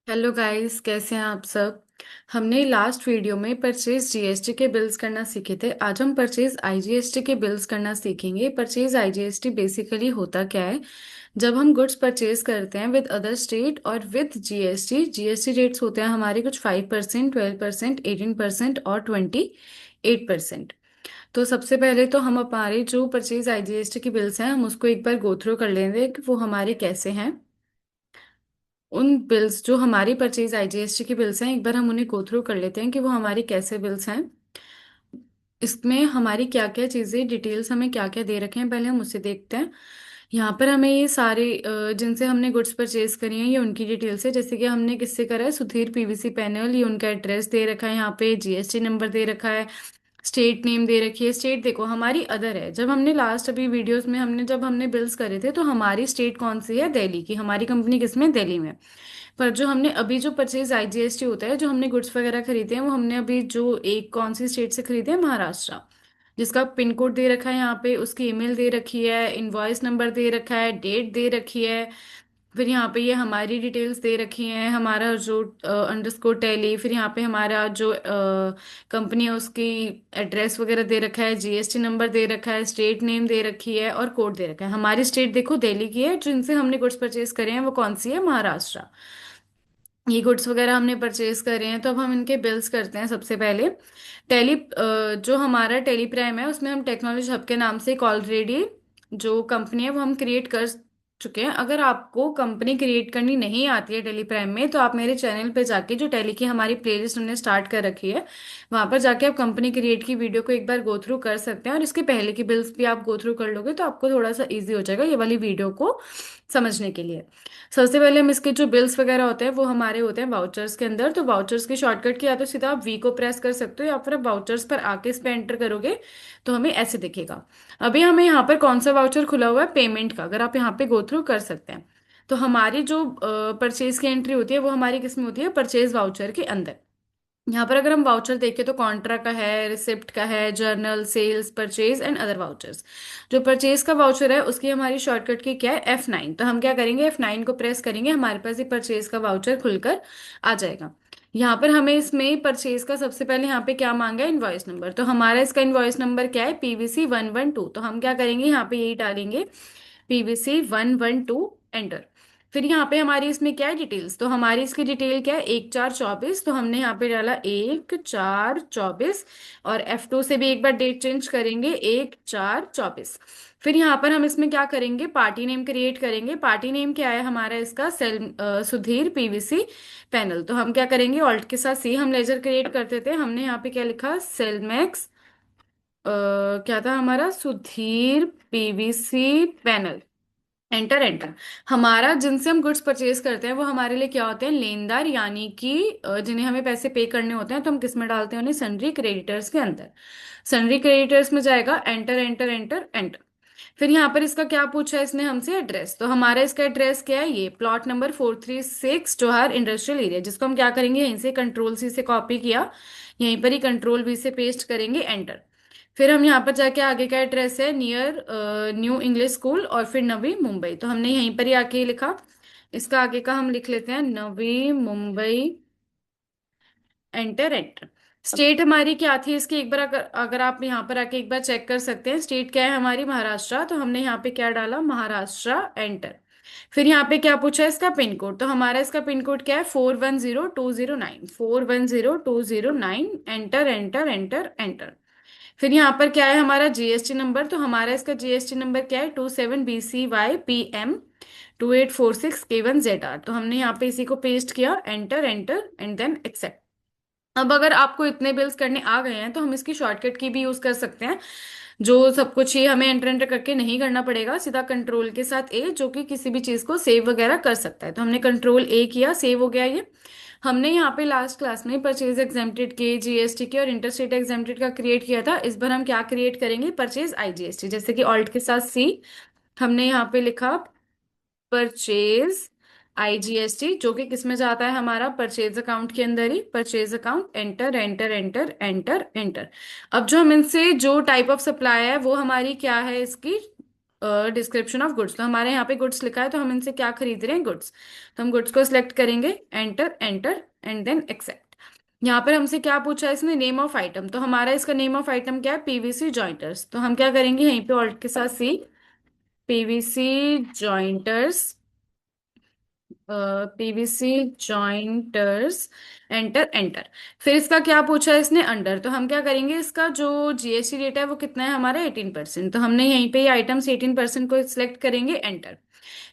Hello guys, कैसे हैं आप सब। हमने लास्ट वीडियो में परचेज जीएसटी के बिल्स करना सीखे थे। आज हम परचेज आईजीएसटी के बिल्स करना सीखेंगे। परचेज आईजीएसटी बेसिकली होता क्या है। जब हम गुड्स परचेज करते हैं विद अदर स्टेट और विद जीएसटी, जीएसटी रेट्स होते हैं हमारे कुछ 5%, 12%, 18% और 28%। तो सबसे पहले तो हम हमारे जो परचेज आईजीएसटी के बिल्स हैं हम उसको एक बार गो थ्रू कर लेंगे कि वो हमारे कैसे हैं। उन बिल्स जो हमारी परचेज आईजीएसटी की बिल्स हैं, एक बार हम उन्हें गो थ्रू कर लेते हैं कि वो हमारी कैसे बिल्स हैं। इसमें हमारी क्या क्या चीज़ें डिटेल्स हमें क्या क्या दे रखे हैं, पहले हम उसे देखते हैं। यहाँ पर हमें ये सारे जिनसे हमने गुड्स परचेज करी हैं ये उनकी डिटेल्स है। जैसे कि हमने किससे करा है, सुधीर पीवीसी पैनल, ये उनका एड्रेस दे रखा है, यहाँ पे जीएसटी नंबर दे रखा है, स्टेट नेम दे रखी है। स्टेट देखो हमारी अदर है। जब हमने लास्ट अभी वीडियोस में हमने जब हमने बिल्स करे थे तो हमारी स्टेट कौन सी है, दिल्ली की। हमारी कंपनी किसमें, दिल्ली में। पर जो हमने अभी जो परचेज आईजीएसटी होता है, जो हमने गुड्स वगैरह खरीदे हैं, वो हमने अभी जो एक कौन सी स्टेट से खरीदे हैं, महाराष्ट्र। जिसका पिन कोड दे रखा है यहाँ पे, उसकी ईमेल दे रखी है, इनवॉइस नंबर दे रखा है, डेट दे रखी है। फिर यहाँ पे ये हमारी डिटेल्स दे रखी हैं, हमारा जो अंडरस्कोर टैली, फिर यहाँ पे हमारा जो कंपनी है उसकी एड्रेस वगैरह दे रखा है, जीएसटी नंबर दे रखा है, स्टेट नेम दे रखी है और कोड दे रखा है। हमारी स्टेट देखो दिल्ली की है, जिनसे हमने गुड्स परचेज करे हैं वो कौन सी है, महाराष्ट्र। ये गुड्स वगैरह हमने परचेज करे हैं, तो अब हम इनके बिल्स करते हैं। सबसे पहले टेली जो हमारा टेली प्राइम है उसमें हम टेक्नोलॉजी हब के नाम से एक ऑलरेडी जो कंपनी है वो हम क्रिएट कर चुके हैं। अगर आपको कंपनी क्रिएट करनी नहीं आती है टेली प्राइम में, तो आप मेरे चैनल पे जाके जो टेली की हमारी प्लेलिस्ट हमने स्टार्ट कर रखी है वहां पर जाके आप कंपनी क्रिएट की वीडियो को एक बार गो थ्रू कर सकते हैं, और इसके पहले की बिल्स भी आप गो थ्रू कर लोगे तो आपको थोड़ा सा इजी हो जाएगा ये वाली वीडियो को समझने के लिए। सबसे पहले हम इसके जो बिल्स वगैरह होते हैं वो हमारे होते हैं वाउचर्स के अंदर। तो वाउचर्स की शॉर्टकट की या तो सीधा आप वी को प्रेस कर सकते हो, या फिर आप वाउचर्स पर आके इस पे एंटर करोगे तो हमें ऐसे दिखेगा। अभी हमें यहाँ पर कौन सा वाउचर खुला हुआ है, पेमेंट का, अगर आप यहाँ पे गो थ्रू कर सकते हैं। तो हमारी जो परचेज की एंट्री होती है वो हमारी किसमें होती है, परचेज वाउचर के अंदर। यहाँ पर अगर हम वाउचर देखें तो कॉन्ट्रा का है, रिसिप्ट का है, journal, sales, purchase and other vouchers. जो परचेज का वाउचर है उसकी हमारी शॉर्टकट की क्या है, F9। तो हम क्या करेंगे, F9 को प्रेस करेंगे, हमारे पास ये परचेज का वाउचर खुलकर आ जाएगा। यहाँ पर हमें इसमें परचेज का सबसे पहले यहाँ पे क्या मांगा है, इनवॉइस नंबर। तो हमारा इसका इनवॉइस नंबर क्या है, PVC 112। तो हम क्या करेंगे, यहाँ पे यही डालेंगे, PVC 112, एंटर। फिर यहाँ पे हमारी इसमें क्या है, डिटेल्स। तो हमारी इसकी डिटेल क्या है, 1/4/24। तो हमने यहाँ पे डाला 1/4/24, और F2 से भी एक बार डेट चेंज करेंगे, 1/4/24। फिर यहाँ पर हम इसमें क्या करेंगे, पार्टी नेम क्रिएट करेंगे। पार्टी नेम क्या है हमारा इसका, सुधीर पीवीसी पैनल। तो हम क्या करेंगे, ऑल्ट के साथ सी हम लेजर क्रिएट करते थे, हमने यहाँ पे क्या लिखा, सेलमैक्स, क्या था हमारा, Sudhir PVC panel, enter enter. हमारा जिनसे हम गुड्स परचेज करते हैं वो हमारे लिए क्या होते हैं, लेनदार, यानी कि जिन्हें हमें पैसे पे करने होते हैं। तो हम किस में डालते हैं उन्हें, सन्ड्री क्रेडिटर्स के अंदर। सन्ड्री क्रेडिटर्स में जाएगा, एंटर एंटर एंटर एंटर। फिर यहाँ पर इसका क्या पूछा है इसने हमसे, एड्रेस। तो हमारा इसका एड्रेस क्या है, ये प्लॉट नंबर 436 जौहर इंडस्ट्रियल एरिया, जिसको हम क्या करेंगे, यहीं से कंट्रोल सी से कॉपी किया, यहीं पर ही कंट्रोल वी से पेस्ट करेंगे, एंटर। फिर हम यहाँ पर जाके आगे का एड्रेस है, नियर न्यू इंग्लिश स्कूल और फिर नवी मुंबई। तो हमने यहीं पर ही आके ये लिखा। इसका आगे का हम लिख लेते हैं, Navi Mumbai, enter enter. State हमारी क्या थी इसकी, एक बार अगर अगर आप यहाँ पर आके एक बार चेक कर सकते हैं, स्टेट क्या है हमारी, महाराष्ट्र। तो हमने यहाँ पे क्या डाला, महाराष्ट्र, एंटर। फिर यहाँ पे क्या पूछा है, इसका पिन कोड। तो हमारा इसका पिन कोड क्या है, 410209, 410209, एंटर एंटर एंटर एंटर। फिर यहाँ पर क्या है हमारा, जीएसटी नंबर। तो हमारा इसका जीएसटी नंबर क्या है, 27BCYPM2846K1ZR। तो हमने यहाँ पे इसी को पेस्ट किया, enter enter and then accept. अब अगर आपको इतने बिल्स करने आ गए हैं तो हम इसकी शॉर्टकट की भी यूज कर सकते हैं। जो सब कुछ ये हमें एंटर एंटर करके नहीं करना पड़ेगा, सीधा कंट्रोल के साथ ए, जो कि किसी भी चीज को सेव वगैरह कर सकता है। तो हमने कंट्रोल ए किया, सेव हो गया ये। हमने यहाँ पे लास्ट क्लास में परचेज एग्जेम्प्टेड के, जीएसटी के और इंटरस्टेट एग्जेम्प्टेड का क्रिएट किया था। इस बार हम क्या क्रिएट करेंगे, परचेज आईजीएसटी। जैसे कि ऑल्ट के साथ सी, हमने यहाँ पे लिखा परचेज आईजीएसटी, जो कि किस में जाता है हमारा, परचेज अकाउंट के अंदर ही, purchase account, enter enter enter enter enter. अब जो हम इनसे जो टाइप ऑफ सप्लाई है वो हमारी क्या है, इसकी डिस्क्रिप्शन ऑफ गुड्स। तो हमारे यहाँ पे गुड्स लिखा है, तो हम इनसे क्या खरीद रहे हैं, गुड्स। तो हम गुड्स को सिलेक्ट करेंगे, enter enter and then accept. यहाँ पर हमसे क्या पूछा है इसने, नेम ऑफ आइटम। तो हमारा इसका नेम ऑफ आइटम क्या है, पीवीसी जॉइंटर्स। तो हम क्या करेंगे, यहीं पे ऑल्ट के साथ सी, पीवीसी जॉइंटर्स, पीवीसी जॉइंटर्स, एंटर एंटर। फिर इसका क्या पूछा है इसने, अंडर। तो हम क्या करेंगे, इसका जो जीएसटी रेट है वो कितना है हमारा, 18%। तो हमने यहीं पे ये आइटम्स 18% को सिलेक्ट करेंगे, एंटर।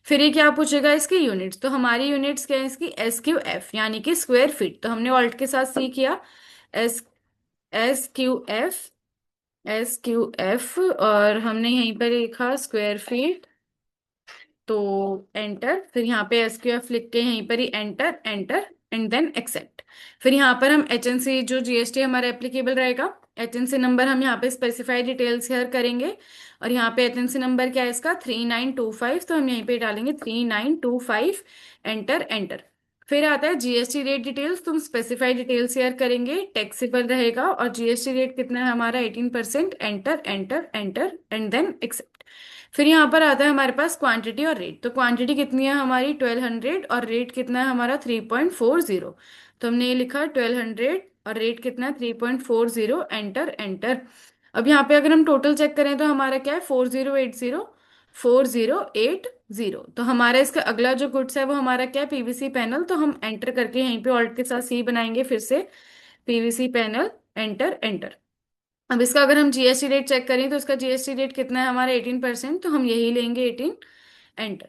फिर ये क्या पूछेगा, इसकी यूनिट्स। तो हमारी यूनिट्स क्या है इसकी, एस क्यू एफ, यानी कि स्क्वायर फीट। तो हमने ऑल्ट के साथ सी किया, एस एस क्यू एफ, और हमने यहीं पर लिखा स्क्वायर फीट। तो एंटर। फिर यहाँ पे एसक्यूएफ लिख के यहीं पर ही enter enter and then accept. फिर यहाँ पर हम एचएनसी जो जीएसटी हमारा एप्लीकेबल रहेगा, एचएनसी नंबर हम यहाँ पे स्पेसिफाई डिटेल्स शेयर करेंगे। और यहाँ पे एचएनसी नंबर क्या है इसका, 3925। तो हम यहीं पे डालेंगे 3925, एंटर एंटर। फिर आता है जीएसटी रेट डिटेल्स, तुम स्पेसिफाई डिटेल्स शेयर करेंगे, टैक्सेबल रहेगा, और जीएसटी रेट कितना है हमारा, 18%, enter enter enter and then accept. फिर यहाँ पर आता है हमारे पास क्वांटिटी और रेट। तो क्वांटिटी कितनी है हमारी, 1200, और रेट कितना है हमारा, 3.40। तो हमने ये लिखा 1200, और रेट कितना है, 3.40, एंटर एंटर। अब यहाँ पे अगर हम टोटल चेक करें तो हमारा क्या है, 4080, 4080। तो हमारा इसका अगला जो गुड्स है वो हमारा क्या है, पीवीसी पैनल। तो हम एंटर करके यहीं पे ऑल्ट के साथ सी बनाएंगे फिर से, पीवीसी पैनल, एंटर एंटर। अब इसका अगर हम जीएसटी रेट चेक करें तो इसका जीएसटी रेट कितना है हमारा, 18%। तो हम यही लेंगे 18, एंटर।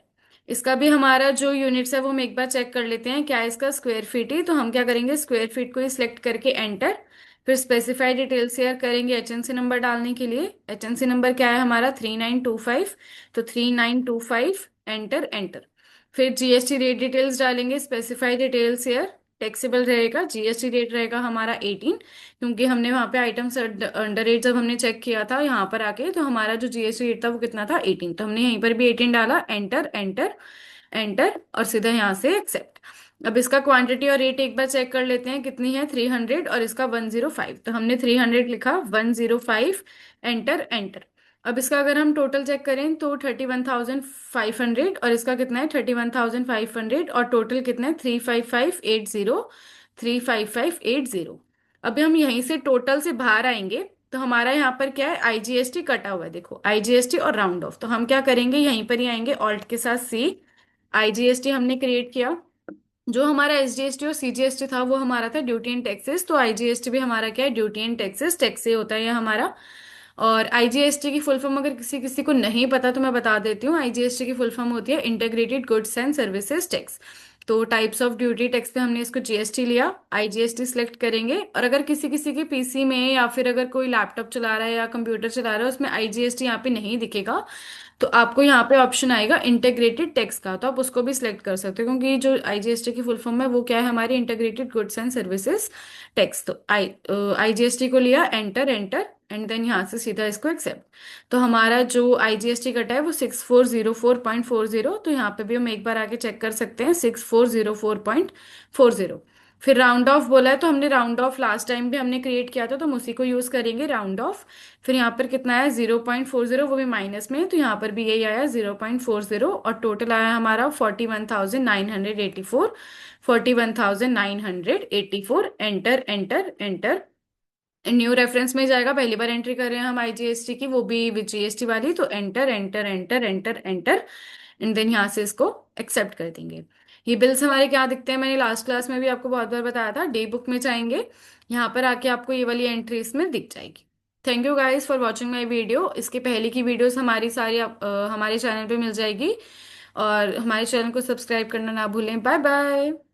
इसका भी हमारा जो यूनिट्स है वो हम एक बार चेक कर लेते हैं, क्या है इसका, स्क्वायर फीट ही। तो हम क्या करेंगे, स्क्वायर फीट को ही सिलेक्ट करके एंटर। फिर स्पेसिफाई डिटेल शेयर करेंगे एचएनसी नंबर डालने के लिए। एचएनसी नंबर क्या है हमारा, 3925। तो 3925, एंटर एंटर। फिर जीएसटी रेट डिटेल्स डालेंगे, स्पेसिफाई डिटेल शेयर, टैक्सेबल रहेगा, जीएसटी रेट रहेगा हमारा 18, क्योंकि हमने वहाँ पे आइटम्स अंडर रेट जब हमने चेक किया था यहाँ पर आके, तो हमारा जो जीएसटी रेट था वो कितना था, 18। तो हमने यहीं पर भी 18 डाला, एंटर एंटर एंटर, और सीधा यहाँ से एक्सेप्ट। अब इसका क्वांटिटी और रेट एक बार चेक कर लेते हैं, कितनी है, 300, और इसका 105। तो हमने 300 लिखा, 105, एंटर एंटर। अब इसका अगर हम टोटल चेक करें तो 31,500, और इसका कितना है, 31,500, और टोटल कितना है, 35580, 35580। अभी हम यहीं से टोटल से बाहर आएंगे, तो हमारा यहाँ पर क्या है, आईजीएसटी कटा हुआ है, देखो आईजीएसटी और राउंड ऑफ। तो हम क्या करेंगे, यहीं पर ही आएंगे, ऑल्ट के साथ सी, आईजीएसटी हमने क्रिएट किया। जो हमारा एसजीएसटी और सीजीएसटी था वो हमारा था ड्यूटी एंड टैक्सेस। तो आईजीएसटी भी हमारा क्या है, ड्यूटी एंड टैक्सेस, टैक्स से होता है ये हमारा। और आईजीएसटी की फुल फॉर्म अगर किसी किसी को नहीं पता तो मैं बता देती हूँ, आईजीएसटी की फुल फॉर्म होती है integrated goods and services tax. तो टाइप्स ऑफ ड्यूटी टैक्स पे हमने इसको जीएसटी लिया, आईजीएसटी सिलेक्ट करेंगे। और अगर किसी किसी के पीसी में, या फिर अगर कोई लैपटॉप चला रहा है या कंप्यूटर चला रहा है, उसमें आईजीएसटी यहाँ पे नहीं दिखेगा, तो आपको यहाँ पे ऑप्शन आएगा इंटीग्रेटेड टैक्स का, तो आप उसको भी सिलेक्ट कर सकते हो, क्योंकि जो आईजीएसटी की फुल फॉर्म है वो क्या है हमारी, integrated goods and services tax. तो आईजीएसटी को लिया, एंटर एंटर एंड देन यहाँ से सीधा इसको एक्सेप्ट। तो हमारा जो आईजीएसटी कटा है वो 6404.40। तो यहाँ पे भी हम एक बार आके चेक कर सकते हैं, 6404.40। फिर राउंड ऑफ बोला है, तो हमने राउंड ऑफ लास्ट टाइम भी हमने क्रिएट किया था, तो हम उसी को यूज करेंगे, राउंड ऑफ। फिर यहाँ पर कितना आया, 0.40, वो भी माइनस में, तो यहाँ पर भी यही आया 0.40, और टोटल आया हमारा 41,984, 41,984, enter enter enter. New reference में जाएगा, पहली बार एंट्री कर रहे हैं हम आईजीएसटी की, वो भी विद जीएसटी वाली। तो enter enter enter enter enter and then यहाँ से इसको एक्सेप्ट कर देंगे। ये बिल्स हमारे क्या दिखते हैं, मैंने लास्ट क्लास में भी आपको बहुत बार बताया था, डे बुक में जाएंगे, यहाँ पर आके आपको ये वाली एंट्री इसमें दिख जाएगी। Thank you guys for watching my video. इसके पहले की वीडियोस हमारी सारी हमारे चैनल पे मिल जाएगी, और हमारे चैनल को सब्सक्राइब करना ना भूलें। Bye bye.